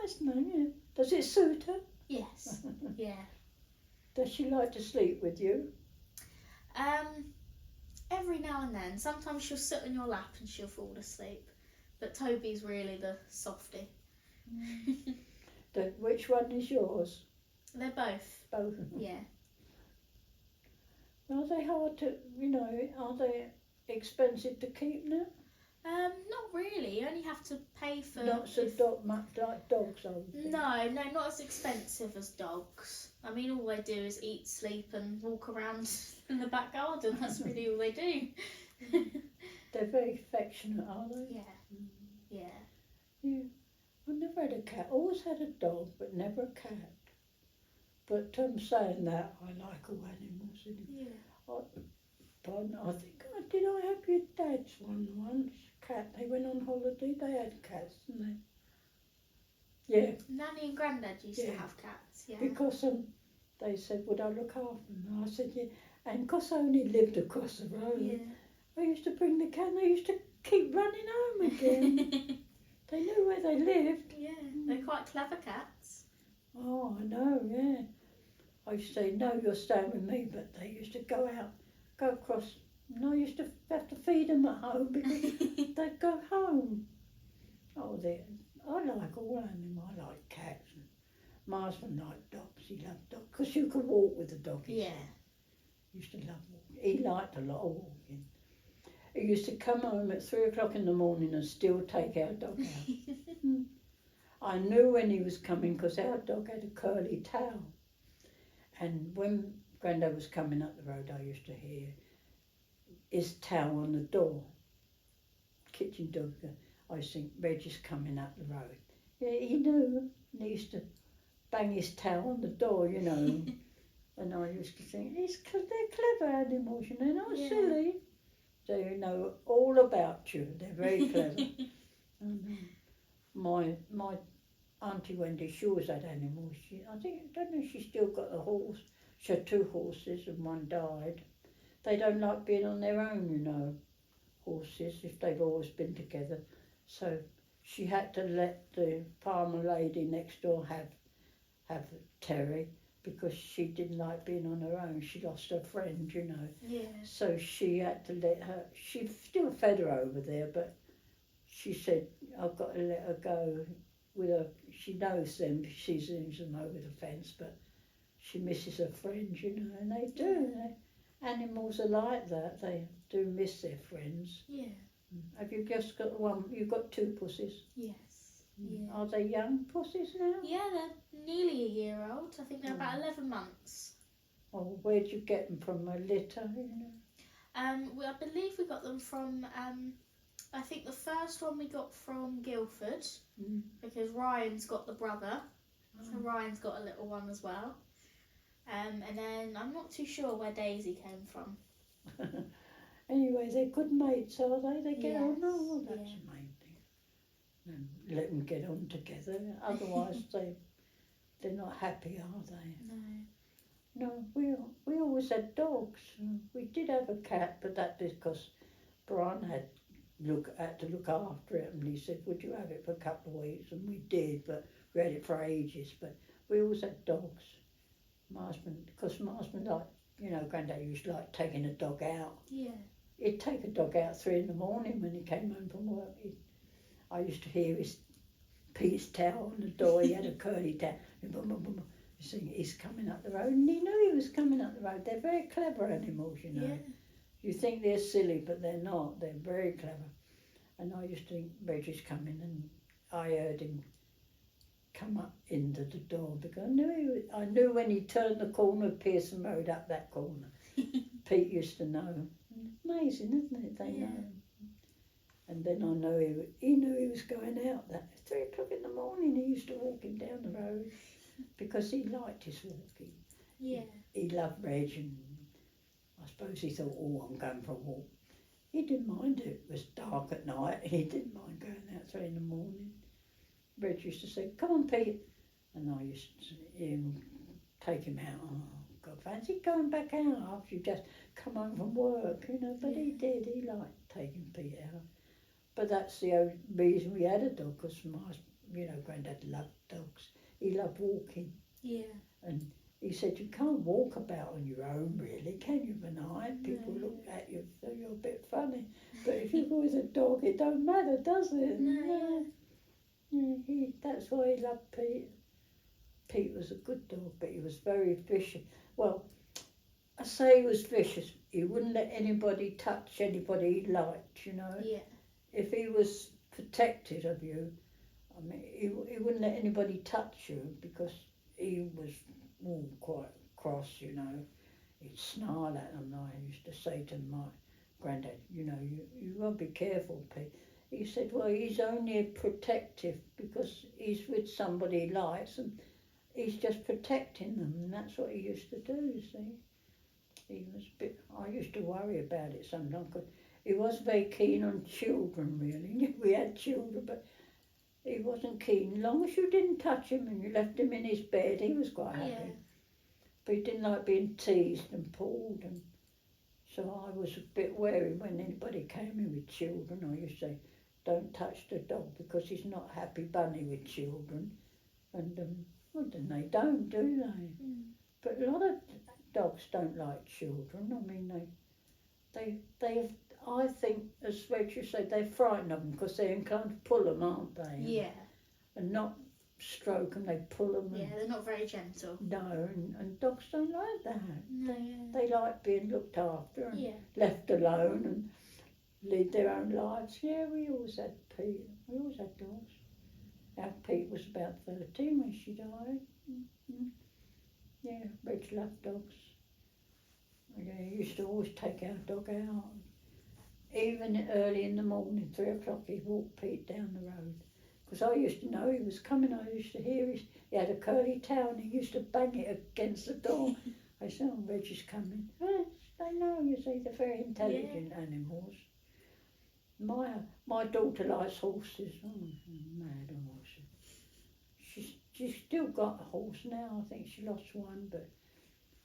Nice name, yeah. Does it suit her? Yes. Yeah. Does she like to sleep with you? Every now and then. Sometimes she'll sit on your lap and she'll fall asleep. But Toby's really the softie. Which one is yours? They're both. Both of them. Yeah. Are they hard to, are they expensive to keep now? Not really. You only have to pay for. Not so much like dogs, I would think. No, not as expensive as dogs. I mean, all they do is eat, sleep, and walk around in the back garden. That's really all they do. They're very affectionate, are they? Yeah. Yeah. Yeah. I never had a cat. Always had a dog, but never a cat. But saying that, I like all animals. Yeah. Pardon, I think did I have your dad's one once? Cat. They went on holiday. They had cats, didn't they? Yeah. Nanny and Grandad used to Yeah. have cats. Yeah. Because they said, would I look after them? I said, yeah. And because I only lived across the road, Yeah. I used to bring the cat and they used to keep running home again. They knew where they lived. Yeah. They're quite clever cats. Oh, I know, yeah. I used to say, no, you're staying with me, but they used to go across. And I used to have to feed them at home because they'd go home. Oh, I like all animals. I like cats. And my husband liked dogs. He loved dogs because you could walk with the dog. He said. He used to love walking. He liked a lot of walking. He used to come home at 3 o'clock in the morning and still take our dog out. I knew when he was coming because our dog had a curly tail. And when Grandad was coming up the road, I used to hear his tail on the door. Kitchen dog. I used to think, Reggie's coming up the road. Yeah, he knew. And he used to bang his tail on the door, you know. And I used to think, they're clever animals, you know, not silly. They know all about you. They're very clever. And, my Auntie Wendy, she always had animals. I don't know if she's still got a horse. She had 2 horses and one died. They don't like being on their own, you know, horses, if they've always been together. So she had to let the farmer lady next door have Terry because she didn't like being on her own. She lost her friend, you know. Yeah. So she had to let her, she still fed her over there, but she said, I've got to let her go with her. She knows them, she sees them over the fence, but she misses her friends, you know, and they do. Animals are like that, they do miss their friends. Yeah. Have you just got one? You've got 2 pussies. Yes. Yeah. Are they young pussies now? Yeah, they're nearly a year old. I think they're about 11 months. Or where'd you get them from? A litter, you know? I believe we got them from, I think the first one we got from Guildford, because Ryan's got the brother, so Ryan's got a little one as well. And then I'm not too sure where Daisy came from. Anyway, they're good mates, are they? They get on. Yes, Oh, that's yeah. the main thing. And let them get on together. Otherwise, they're not happy, are they? No. No, we always had dogs. We did have a cat, but that because Brian had to look after it, and he said, "Would you have it for a couple of weeks?" And we did, but we had it for ages. But we always had dogs. My husband, like, you know, Grandad used to like taking a dog out. Yeah. He'd take a dog out 3 in the morning when he came home from work. I used to hear Pete's tail on the door. He had a curly tail. You see, he's coming up the road, and he knew he was coming up the road. They're very clever animals, you know. Yeah. You think they're silly, but they're not. They're very clever. And I used to think Reggie's coming, and I heard him come up into the door because I knew when he turned the corner of Pearson Road up that corner. Pete used to know. Amazing, isn't it? They know. And then I know he knew he was going out. That 3 o'clock in the morning, he used to walk him down the road because he liked his walking. Yeah. He loved Reg, and I suppose he thought, "Oh, I'm going for a walk." He didn't mind it. It was dark at night. He didn't mind going out 3 in the morning. Reg used to say, "Come on, Pete," and I used to take him out. Oh, God, fancy going back out after you just come home from work, you know. But he did. He liked taking Pete out. But that's the only reason we had a dog, because Grandad loved dogs. He loved walking. Yeah. And he said, "You can't walk about on your own, really, can you, Benite? People look at you, so you're a bit funny. But if you're with a dog, it don't matter, does it?" No. Yeah, that's why he loved Pete. Pete was a good dog, but he was very vicious. Well, I say he was vicious. He wouldn't let anybody touch anybody he liked, you know. Yeah. If he was protected of you, I mean, he wouldn't let anybody touch you because he was quite cross, you know. He'd snarl at them. I used to say to my Grandad, "You know, you got to be careful, Pete." He said, "Well, he's only protective because he's with somebody he likes, and he's just protecting them," and that's what he used to do, you see. He was I used to worry about it sometimes, because he was very keen on children, really. We had children, but he wasn't keen. As long as you didn't touch him and you left him in his bed, he was quite happy. Yeah. But he didn't like being teased and pulled, and so I was a bit wary when anybody came in with children. I used to say, "Don't touch the dog, because he's not happy bunny with children." And then they don't, do they? But a lot of dogs don't like children. I mean, they I think, as Rachel said, they're frightened of them because they're inclined to pull them, aren't they? Yeah. And not stroke them, they pull them. Yeah, they're not very gentle. No, and dogs don't like that. No. They like being looked after and Yeah. left alone and lead their own lives. Yeah, we always had Pete. We always had dogs. Our Pete was about 13 when she died. Yeah, Rich loved dogs. Yeah, he used to always take our dog out. Even early in the morning, 3 o'clock, he'd walk Pete down the road. Because I used to know he was coming. I used to hear he had a curly tail, and he used to bang it against the door. I said, "Oh, Reggie's coming." Yes, they know, you see, they're very intelligent animals. My daughter likes horses. Oh, she's mad on horses. She's still got a horse now. I think she lost one,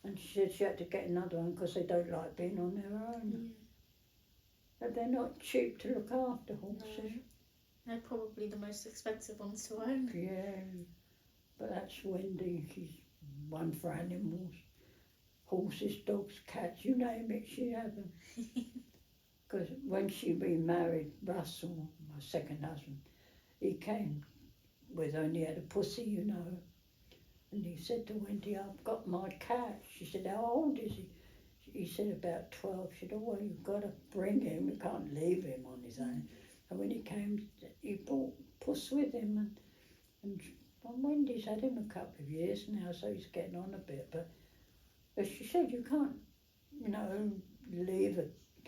and she said she had to get another one because they don't like being on their own. Yeah. But they're not cheap to look after, horses. No. They're probably the most expensive ones to own. Yeah, but that's Wendy. She's one for animals. Horses, dogs, cats, you name it, she had them. Because when she remarried Russell, my second husband, he came with only had a pussy, you know. And he said to Wendy, "I've got my cat." She said, "How old is he?" he said about 12. She said, oh, well, you've got to bring him. You can't leave him on his own. And when he came, he brought Puss with him. And Wendy's had him a couple of years now, so he's getting on a bit. But as she said, you can't, you know, leave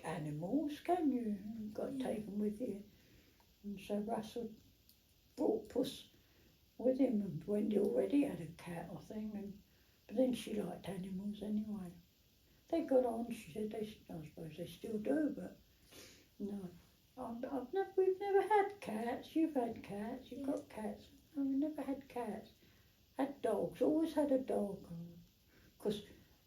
animals, can you? You've got to take them with you. And so Russell brought Puss with him, and Wendy already had a cat, I think. But then she liked animals anyway. They got on, she said, I suppose they still do, but no. We've never had cats. You've had cats, you've got cats. No, we've never had cats. Had dogs, always had a dog. Because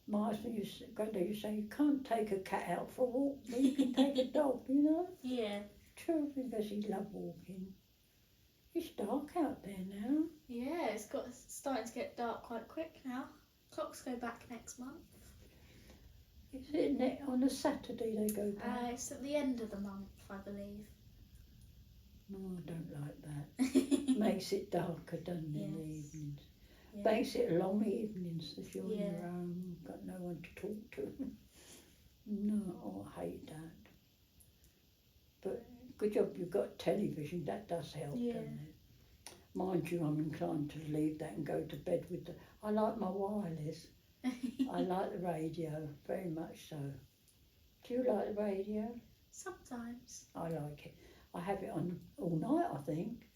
my husband Granddad used to say, you can't take a cat out for a walk, but you can take a dog, you know? Yeah. True, because he loved walking. It's dark out there now. Yeah, it's starting to get dark quite quick now. Clocks go back next month. Is it on a Saturday they go back? It's at the end of the month, I believe. No, I don't like that. Makes it darker, doesn't it, in the Yes. evenings? Yeah. Makes it long evenings if you're on Yeah. your own, you've got no one to talk to. No, I hate that. But good job you've got television, that does help, Yeah. doesn't it? Mind you, I'm inclined to leave that and go to bed with I like my wireless. I like the radio, very much so. Do you like the radio? Sometimes. I like it. I have it on all night, I think.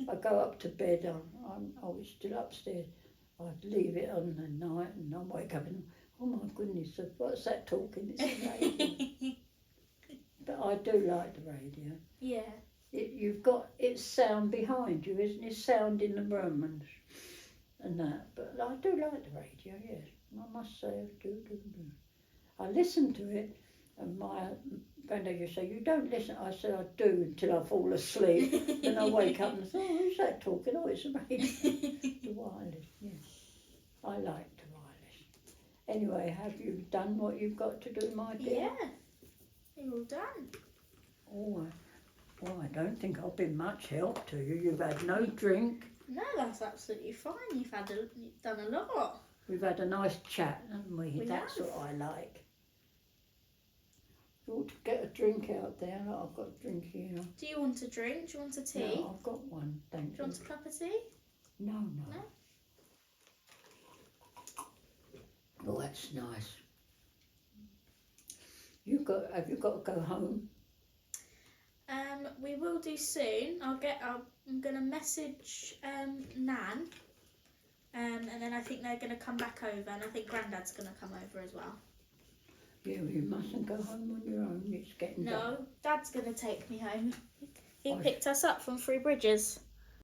I go up to bed, I was still upstairs. I'd leave it on the night and I wake up and, oh my goodness, what's that talking? It's a radio. But I do like the radio. Yeah. You've got its sound behind you, isn't it? Sound in the room and that. But I do like the radio, yes. I must say I do. I listen to it, and my granddad used to say, you don't listen. I said, I do until I fall asleep. Then I wake up and say, oh, who's that talking? Oh, it's the radio. The wireless, yes. I like the wireless. Anyway, have you done what you've got to do, my dear? Yeah. You're all done. Oh, I don't think I've been much help to you. You've had no drink. No, that's absolutely fine. You've done a lot. We've had a nice chat, haven't we? We That's have. what I like. You ought to get a drink out there. I've got a drink here. Do you want a drink? Do you want a tea? No, I've got one, thank Do you want a cup of tea? No. No? Oh, that's nice. Have you got to go home? We will do soon. I'm gonna message Nan, and then I think they're gonna come back over, and I think Grandad's gonna come over as well. Yeah, you mustn't go home on your own. It's getting dark. No, Dad's gonna take me home. He I- picked us up from Three Bridges.